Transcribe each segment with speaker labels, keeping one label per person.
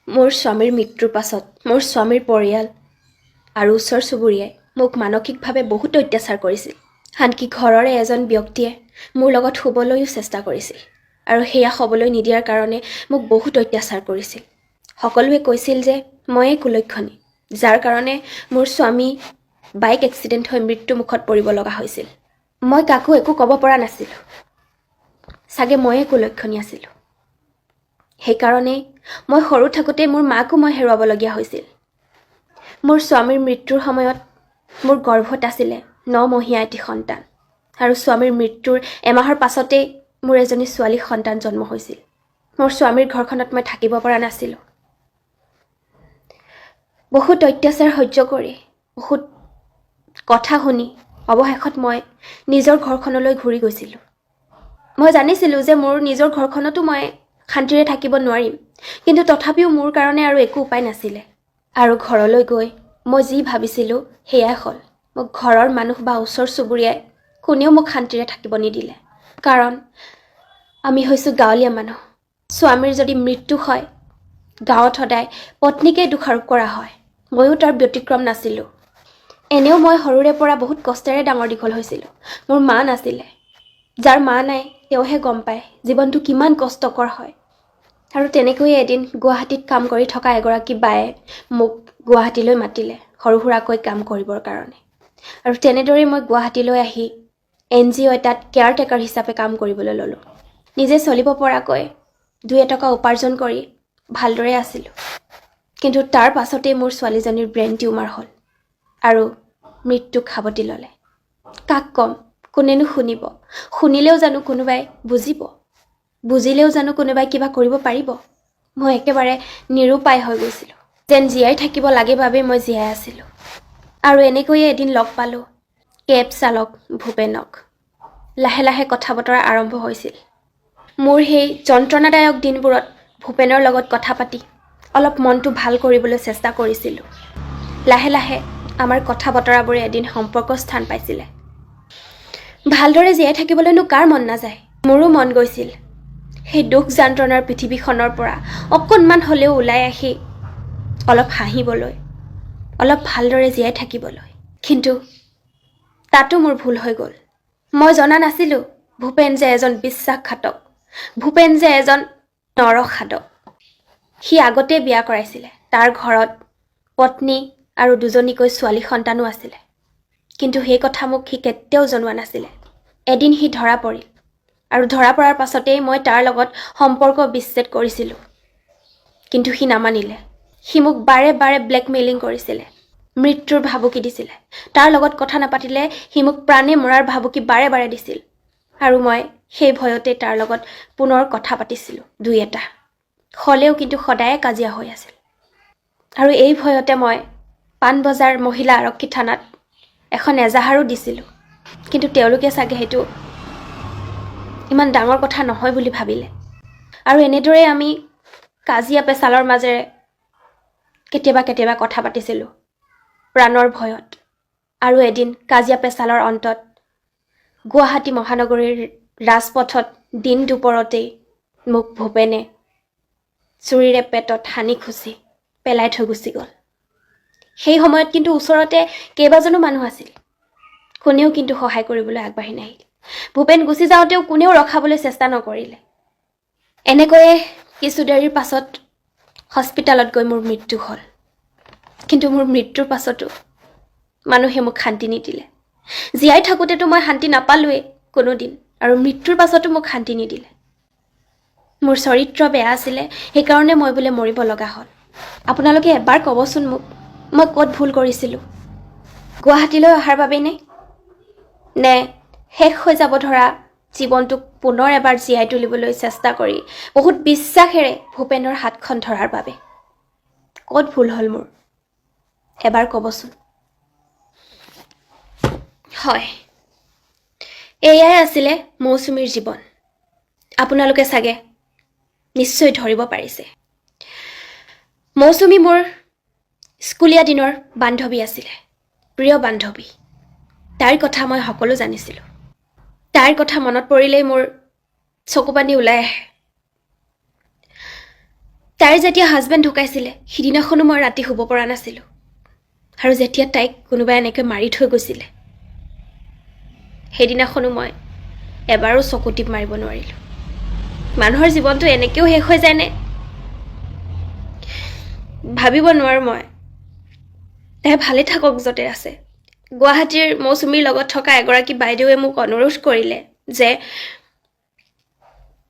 Speaker 1: মোৰ স্বামীৰ মৃত্যুৰ পাছত মোৰ স্বামীৰ পৰিয়াল আৰু ওচৰ চুবুৰীয়াই মোক মানসিকভাৱে বহুত অত্যাচাৰ কৰিছিল। আনকি ঘৰৰে এজন ব্যক্তিয়ে মোৰ লগত শুবলৈও চেষ্টা কৰিছিল আৰু সেয়া হ'বলৈ নিদিয়াৰ কাৰণে মোক বহুত অত্যাচাৰ কৰিছিল। সকলোৱে কৈছিল যে ময়েই কুলক্ষণী, যাৰ কাৰণে মোৰ স্বামী বাইক এক্সিডেণ্ট হৈ মৃত্যুমুখত পৰিব লগা হৈছিল। মই কাকো একো ক'ব পৰা নাছিলোঁ। চাগে ময়েই কুলক্ষণী আছিলোঁ। সেইকাৰণেই মই সৰু থাকোঁতে মোৰ মাকো মই হেৰুৱাবলগীয়া হৈছিল। মোৰ স্বামীৰ মৃত্যুৰ সময়ত মোৰ গৰ্ভত আছিলে 9 মহীয়া এটি সন্তান আৰু স্বামীৰ মৃত্যুৰ এমাহৰ পাছতেই মোৰ এজনী ছোৱালী সন্তান জন্ম হৈছিল। মোৰ স্বামীৰ ঘৰখনত মই থাকিব পৰা নাছিলোঁ। বহুত অত্যাচাৰ সহ্য কৰি, বহুত কথা শুনি অৱশেষত মই নিজৰ ঘৰখনলৈ ঘূৰি গৈছিলোঁ। মই জানিছিলোঁ যে মোৰ নিজৰ ঘৰখনতো মই শান্তিৰে থাকিব নোৱাৰিম, কিন্তু তথাপিও মোৰ কাৰণে আৰু একো উপায় নাছিলে। আৰু ঘৰলৈ গৈ মই যি ভাবিছিলোঁ সেয়াই হ'ল। মোক ঘৰৰ মানুহ বা ওচৰ চুবুৰীয়াই কোনেও মোক শান্তিৰে থাকিব নিদিলে। কাৰণ আমি হৈছোঁ গাঁৱলীয়া মানুহ। স্বামীৰ যদি মৃত্যু হয়, গাঁৱত সদায় পত্নীকেই দোষাৰোপ কৰা হয়। ময়ো তাৰ ব্যতিক্ৰম নাছিলোঁ। এনেও মই সৰুৰে পৰা বহুত কষ্টেৰে ডাঙৰ দীঘল হৈছিলোঁ। মোৰ মা নাছিলে। যাৰ মা নাই তেওঁহে গম পায় জীৱনটো কিমান কষ্টকৰ হয়। আৰু তেনেকৈয়ে এদিন গুৱাহাটীত কাম কৰি থকা এগৰাকী বায়ে মোক গুৱাহাটীলৈ মাতিলে সৰু সুৰাকৈ কাম কৰিবৰ কাৰণে। আৰু তেনেদৰেই মই গুৱাহাটীলৈ আহি NGO এটাত কেয়াৰটেকাৰ হিচাপে কাম কৰিবলৈ ল'লোঁ। নিজে চলিব পৰাকৈ 2 এটকা উপাৰ্জন কৰি ভালদৰে আছিলোঁ। কিন্তু তাৰ পাছতেই মোৰ ছোৱালীজনীৰ ব্ৰেইন টিউমাৰ হ'ল আৰু মৃত্যুক সাৱটি ল'লে। কাক ক'ম? কোনেনো শুনিব? শুনিলেও জানো কোনোবাই বুজিব? বুজিলেও জানো কোনোবাই কিবা কৰিব পাৰিব? মই একেবাৰে নিৰুপায় হৈ গৈছিলোঁ। যেন জীয়াই থাকিব লাগে বাবেই মই জীয়াই আছিলোঁ। আৰু এনেকৈয়ে এদিন লগ পালোঁ কেব চালক ভূপেনক। লাহে লাহে কথা বতৰা আৰম্ভ হৈছিল। মোৰ সেই যন্ত্ৰণাদায়ক দিনবোৰত ভূপেনৰ লগত কথা পাতি অলপ মনটো ভাল কৰিবলৈ চেষ্টা কৰিছিলোঁ। লাহে লাহে আমাৰ কথা বতৰাবোৰে এদিন সম্পৰ্কৰ স্থান পাইছিলে। ভালদৰে জীয়াই থাকিবলৈনো কাৰ মন নাযায়? মোৰো মন গৈছিল সেই দুখ যন্ত্ৰণাৰ পৃথিৱীখনৰ পৰা অকণমান হ'লেও ওলাই আহি অলপ হাঁহিবলৈ, অলপ ভালদৰে জীয়াই থাকিবলৈ। কিন্তু তাতো মোৰ ভুল হৈ গ'ল। মই জনা নাছিলোঁ ভূপেন যে এজন বিশ্বাসঘাতক, ভূপেন যে এজন নৰসাধক। সি আগতেই বিয়া কৰাইছিলে। তাৰ ঘৰত পত্নী আৰু 2জনীকৈ ছোৱালী সন্তানো আছিলে। কিন্তু সেই কথা মোক সি কেতিয়াও জনোৱা নাছিলে। এদিন সি ধৰা পৰিল আৰু ধৰা পৰাৰ পাছতেই মই তাৰ লগত সম্পৰ্ক বিচ্ছেদ কৰিছিলোঁ। কিন্তু সি নামানিলে। সি মোক বাৰে বাৰে ব্লেকমেইলিং কৰিছিলে, মৃত্যুৰ ভাবুকি দিছিলে। তাৰ লগত কথা নাপাতিলে সি মোক প্ৰাণে মৰাৰ ভাবুকি বাৰে বাৰে দিছিল। আৰু মই সেই ভয়তে তাৰ লগত পুনৰ কথা পাতিছিলোঁ 2 এটা। হ'লেও কিন্তু সদায়ে কাজিয়া হৈ আছিল। আৰু এই ভয়তে মই পাণবজাৰ মহিলা আৰক্ষী থানাত এখন এজাহাৰো দিছিলোঁ। কিন্তু তেওঁলোকে চাগে সেইটো ইমান ডাঙৰ কথা নহয় বুলি ভাবিলে। আৰু এনেদৰে আমি কাজিয়া পেচালৰ মাজেৰে কেতিয়াবা কেতিয়াবা কথা পাতিছিলোঁ প্ৰাণৰ ভয়ত। আৰু এদিন কাজিয়া পেচালৰ অন্তত গুৱাহাটী মহানগৰীৰ ৰাজপথত দিন দুপৰতেই মোক ভূপেনে চুৰিৰে পেটত সানি খুচি পেলাই থৈ গুচি গ'ল। সেই সময়ত কিন্তু ওচৰতে কেইবাজনো মানুহ আছিল। কোনেও কিন্তু সহায় কৰিবলৈ আগবাঢ়ি নাহিল। ভূপেন গুচি যাওঁতেও কোনেও ৰখাবলৈ চেষ্টা নকৰিলে। এনেকৈয়ে কিছু দেৰিৰ পাছত হস্পিটালত গৈ মোৰ মৃত্যু হ'ল। কিন্তু মোৰ মৃত্যুৰ পাছতো মানুহে মোক শান্তি নিদিলে। জীয়াই থাকোঁতেতো মই শান্তি নাপালোৱেই কোনোদিন, আৰু মৃত্যুৰ পাছতো মোক শান্তি নিদিলে। মোৰ চৰিত্ৰ বেয়া আছিলে, সেইকাৰণে মই বোলে মৰিব লগা হ'ল। আপোনালোকে এবাৰ ক'বচোন মোক, মই ক'ত ভুল কৰিছিলোঁ? গুৱাহাটীলৈ অহাৰ বাবেই নে শেষ হৈ যাব ধৰা জীৱনটোক পুনৰ এবাৰ জীয়াই তুলিবলৈ চেষ্টা কৰি বহুত বিশ্বাসেৰে ভূপেনৰ হাতখন ধৰাৰ বাবে? ক'ত ভুল হ'ল মোৰ? এবাৰ ক'বচোন। হয়, এয়াই আছিলে মৌচুমীৰ জীৱন। আপোনালোকে চাগে নিশ্চয় ধৰিব পাৰিছে। মৌচুমী মোৰ স্কুলীয়া দিনৰ বান্ধৱী আছিলে, প্ৰিয় বান্ধৱী। তাইৰ কথা মই সকলো জানিছিলোঁ। তাইৰ কথা মনত পৰিলেই মোৰ চকুপানী ওলাই আহে। তাইৰ যেতিয়া হাজবেণ্ড ঢুকাইছিলে সিদিনাখনো মই ৰাতি শুব পৰা নাছিলোঁ আৰু যেতিয়া তাইক কোনোবাই এনেকৈ মাৰি থৈ গৈছিলে সেইদিনাখনো মই এবাৰো চকু টিপ মাৰিব নোৱাৰিলোঁ মানুহৰ জীৱনটো এনেকৈও শেষ হৈ যায়নে ভাবিব নোৱাৰোঁ মই তাই ভালে থাকক য'তে আছে গুৱাহাটীৰ মৌচুমীৰ লগত থকা এগৰাকী বাইদেৱে মোক অনুৰোধ কৰিলে যে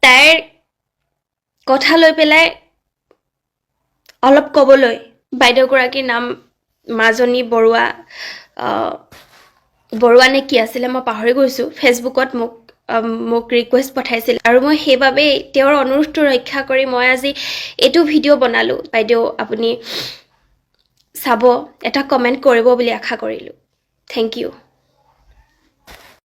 Speaker 1: তাইৰ কথা লৈ পেলাই অলপ ক'বলৈ বাইদেউগৰাকীৰ নাম মাজনী বৰুৱা নে কি আছিলে মই পাহৰি গৈছোঁ ফেচবুকত মোক ৰিকুৱেষ্ট পঠাইছিল আৰু মই সেইবাবেই তেওঁৰ অনুৰোধটো ৰক্ষা কৰি মই আজি এইটো ভিডিঅ' বনালোঁ বাইদেউ আপুনি চাব এটা কমেণ্ট কৰিব বুলি আশা কৰিলোঁ থেংক ইউ